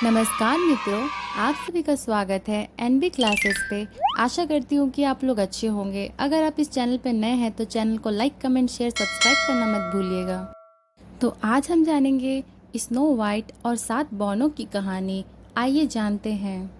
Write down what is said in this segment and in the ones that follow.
नमस्कार मित्रों, आप सभी का स्वागत है एनबी क्लासेस पे। आशा करती हूँ कि आप लोग अच्छे होंगे। अगर आप इस चैनल पे नए हैं तो चैनल को लाइक, कमेंट, शेयर, सब्सक्राइब करना मत भूलिएगा। तो आज हम जानेंगे स्नो वाइट और 7 बौनों की कहानी। आइए जानते हैं।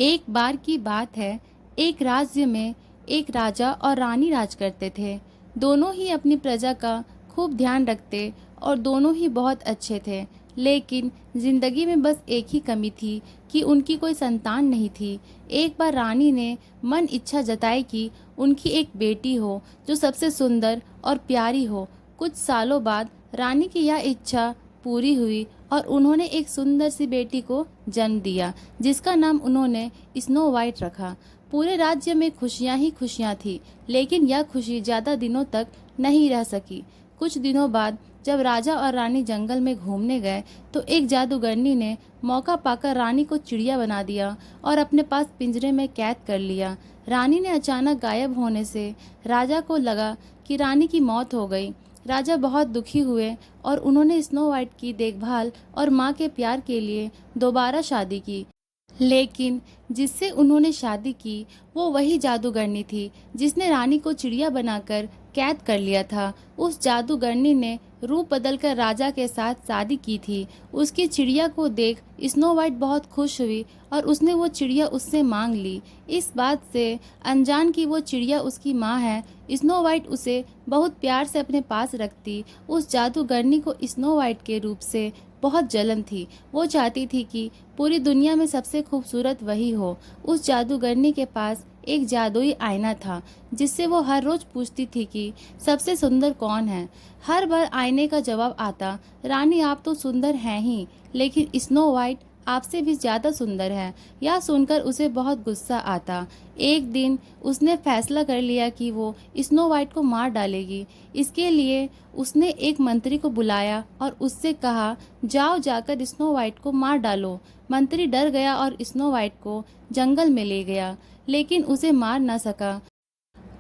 एक बार की बात है, एक राज्य में एक राजा और रानी राज करते थे। दोनों ही अपनी प्रजा का खूब ध्यान रखते और दोनों ही बहुत अच्छे थे। लेकिन जिंदगी में बस एक ही कमी थी कि उनकी कोई संतान नहीं थी। एक बार रानी ने मन इच्छा जताई कि उनकी एक बेटी हो जो सबसे सुंदर और प्यारी हो। कुछ सालों बाद रानी की यह इच्छा पूरी हुई और उन्होंने एक सुंदर सी बेटी को जन्म दिया, जिसका नाम उन्होंने स्नो वाइट रखा। पूरे राज्य में खुशियां ही खुशियां थी, लेकिन यह खुशी ज़्यादा दिनों तक नहीं रह सकी। कुछ दिनों बाद जब राजा और रानी जंगल में घूमने गए तो एक जादूगरनी ने मौका पाकर रानी को चिड़िया बना दिया और अपने पास पिंजरे में कैद कर लिया। रानी ने अचानक गायब होने से राजा को लगा कि रानी की मौत हो गई। राजा बहुत दुखी हुए और उन्होंने स्नो वाइट की देखभाल और माँ के प्यार के लिए दोबारा शादी की। लेकिन जिससे उन्होंने शादी की वो वही जादूगरनी थी जिसने रानी को चिड़िया बनाकर कैद कर लिया था। उस जादूगरनी ने रूप बदलकर राजा के साथ शादी की थी। उसकी चिड़िया को देख स्नो वाइट बहुत खुश हुई और उसने वो चिड़िया उससे मांग ली। इस बात से अनजान कि वो चिड़िया उसकी माँ है, स्नो वाइट उसे बहुत प्यार से अपने पास रखती। उस जादूगरनी को स्नो वाइट के रूप से बहुत जलन थी। वो चाहती थी कि पूरी दुनिया में सबसे खूबसूरत वही हो। उस जादूगरनी के पास एक जादुई आईना था जिससे वो हर रोज पूछती थी कि सबसे सुंदर कौन है। हर बार आईने का जवाब आता, रानी आप तो सुंदर हैं ही, लेकिन स्नो वाइट आपसे भी ज़्यादा सुंदर है। यह सुनकर उसे बहुत गुस्सा आता। एक दिन उसने फैसला कर लिया कि वो स्नो वाइट को मार डालेगी। इसके लिए उसने एक मंत्री को बुलाया और उससे कहा, जाओ जाकर स्नो वाइट को मार डालो। मंत्री डर गया और स्नो वाइट को जंगल में ले गया, लेकिन उसे मार न सका।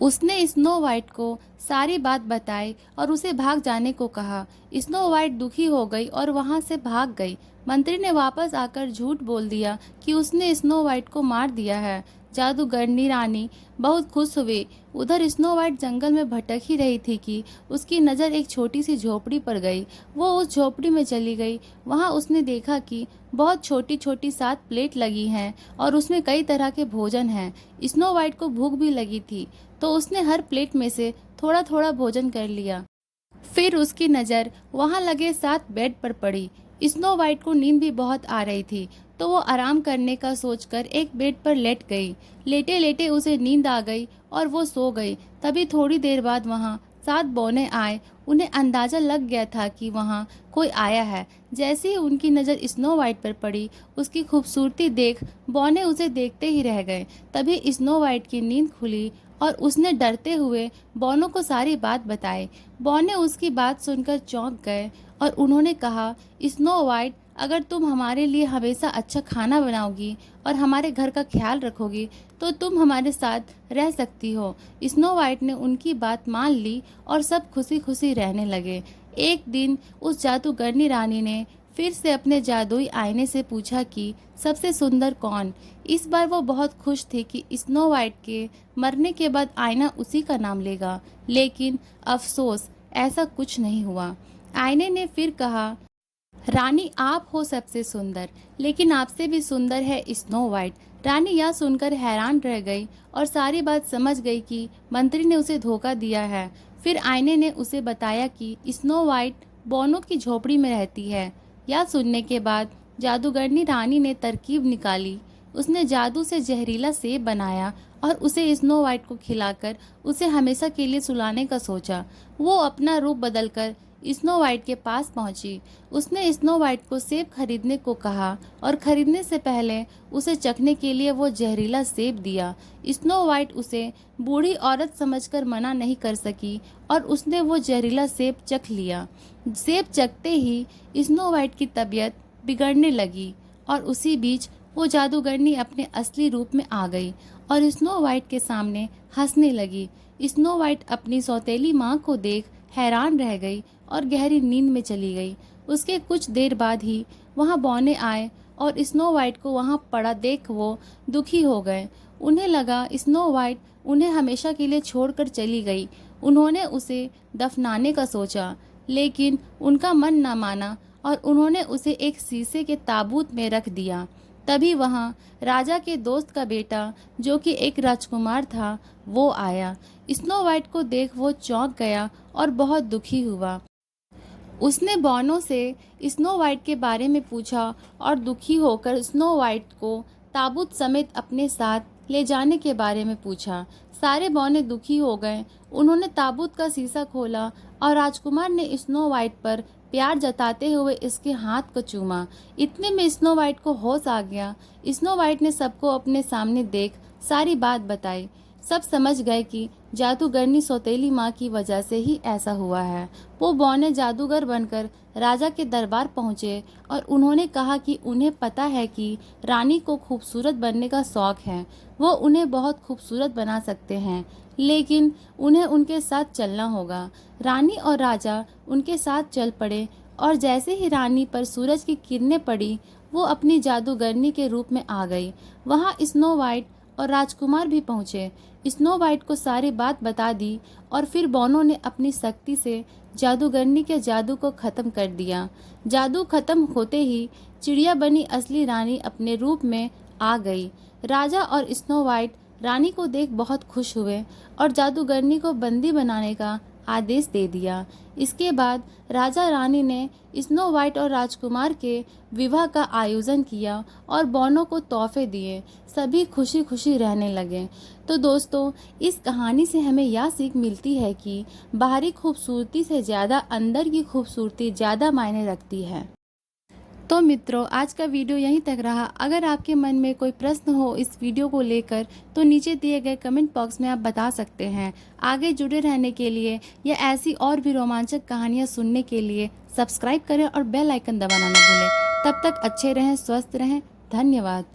उसने स्नो वाइट को सारी बात बताई और उसे भाग जाने को कहा। स्नो वाइट दुखी हो गई और वहां से भाग गई। मंत्री ने वापस आकर झूठ बोल दिया कि उसने स्नो वाइट को मार दिया है। जादूगरनी रानी बहुत खुश हुई। उधर स्नो वाइट जंगल में भटक ही रही थी कि उसकी नज़र एक छोटी सी झोपड़ी पर गई। वो उस झोपड़ी में चली गई। वहां उसने देखा कि बहुत छोटी छोटी 7 प्लेट लगी हैं और उसमें कई तरह के भोजन हैं। स्नो वाइट को भूख भी लगी थी, तो उसने हर प्लेट में से थोड़ा थोड़ा भोजन कर लिया। फिर उसकी नज़र वहां लगे 7 बेड पर पड़ी। स्नो वाइट को नींद भी बहुत आ रही थी, तो वो आराम करने का सोचकर एक बेड पर लेट गई। लेटे लेटे उसे नींद आ गई और वो सो गई। तभी थोड़ी देर बाद वहां 7 बौने आए। उन्हें अंदाजा लग गया था कि वहां कोई आया है। जैसे ही उनकी नज़र स्नो वाइट पर पड़ी, उसकी खूबसूरती देख बौने उसे देखते ही रह गए। तभी स्नो वाइट की नींद खुली और उसने डरते हुए बौनों को सारी बात बताई। बौने उसकी बात सुनकर चौंक गए और उन्होंने कहा, स्नो वाइट, अगर तुम हमारे लिए हमेशा अच्छा खाना बनाओगी और हमारे घर का ख्याल रखोगी तो तुम हमारे साथ रह सकती हो। स्नो वाइट ने उनकी बात मान ली और सब खुशी खुशी रहने लगे। एक दिन उस जादूगरनी रानी ने फिर से अपने जादुई आईने से पूछा कि सबसे सुंदर कौन। इस बार वो बहुत खुश थी कि स्नो वाइट के मरने के बाद आईना उसी का नाम लेगा, लेकिन अफसोस ऐसा कुछ नहीं हुआ। आईने ने फिर कहा, रानी आप हो सबसे सुंदर, लेकिन आपसे भी सुंदर है स्नो वाइट। रानी यह सुनकर हैरान रह गई और सारी बात समझ गई कि मंत्री ने उसे धोखा दिया है। फिर आईने ने उसे बताया कि स्नो वाइट बौनों की झोपड़ी में रहती है। यह सुनने के बाद जादूगरनी रानी ने तरकीब निकाली। उसने जादू से जहरीला सेब बनाया और उसे स्नो वाइट को खिलाकर उसे हमेशा के लिए सुलाने का सोचा। वो अपना रूप बदलकर स्नो वाइट के पास पहुंची। उसने स्नो वाइट को सेब खरीदने को कहा और खरीदने से पहले उसे चखने के लिए वो जहरीला सेब दिया। स्नो वाइट उसे बूढ़ी औरत समझकर मना नहीं कर सकी और उसने वो जहरीला सेब चख लिया। सेब चखते ही स्नो वाइट की तबीयत बिगड़ने लगी और उसी बीच वो जादूगरनी अपने असली रूप में आ गई और स्नो वाइट के सामने हंसने लगी। स्नो वाइट अपनी सौतेली माँ को देख हैरान रह गई और गहरी नींद में चली गई। उसके कुछ देर बाद ही वहाँ बौने आए और स्नो वाइट को वहाँ पड़ा देख वो दुखी हो गए। उन्हें लगा स्नो वाइट उन्हें हमेशा के लिए छोड़कर चली गई। उन्होंने उसे दफनाने का सोचा, लेकिन उनका मन न माना और उन्होंने उसे एक शीशे के ताबूत में रख दिया। तभी वहाँ राजा के दोस्त का बेटा, जो कि एक राजकुमार था, वो आया। स्नो वाइट को देख वो चौंक गया और बहुत दुखी हुआ। उसने बौनों से स्नो वाइट के बारे में पूछा और दुखी होकर स्नो वाइट को ताबूत समेत अपने साथ ले जाने के बारे में पूछा। सारे बौने दुखी हो गए। उन्होंने ताबूत का शीशा खोला और राजकुमार ने स्नो वाइट पर प्यार जताते हुए इसके हाथ को चूमा। इतने में स्नो वाइट को होश आ गया। स्नो वाइट ने सबको अपने सामने देख सारी बात बताई। सब समझ गए कि जादूगरनी सौतेली माँ की वजह से ही ऐसा हुआ है। वो बौने जादूगर बनकर राजा के दरबार पहुँचे और उन्होंने कहा कि उन्हें पता है कि रानी को खूबसूरत बनने का शौक है, वो उन्हें बहुत खूबसूरत बना सकते हैं, लेकिन उन्हें उनके साथ चलना होगा। रानी और राजा उनके साथ चल पड़े और जैसे ही रानी पर सूरज की किरणें पड़ी, वो अपनी जादूगरनी के रूप में आ गई। वहाँ स्नो वाइट और राजकुमार भी पहुँचे। स्नो वाइट को सारी बात बता दी और फिर बौनों ने अपनी शक्ति से जादूगरनी के जादू को खत्म कर दिया। जादू खत्म होते ही चिड़िया बनी असली रानी अपने रूप में आ गई। राजा और स्नो वाइट रानी को देख बहुत खुश हुए और जादूगरनी को बंदी बनाने का आदेश दे दिया। इसके बाद राजा रानी ने स्नो वाइट और राजकुमार के विवाह का आयोजन किया और बौनों को तोहफे दिए। सभी खुशी खुशी रहने लगे। तो दोस्तों, इस कहानी से हमें यह सीख मिलती है कि बाहरी खूबसूरती से ज़्यादा अंदर की खूबसूरती ज़्यादा मायने रखती है। तो मित्रों, आज का वीडियो यहीं तक रहा। अगर आपके मन में कोई प्रश्न हो इस वीडियो को लेकर तो नीचे दिए गए कमेंट बॉक्स में आप बता सकते हैं। आगे जुड़े रहने के लिए या ऐसी और भी रोमांचक कहानियाँ सुनने के लिए सब्सक्राइब करें और बेल आइकन दबाना न भूलें। तब तक अच्छे रहें, स्वस्थ रहें। धन्यवाद।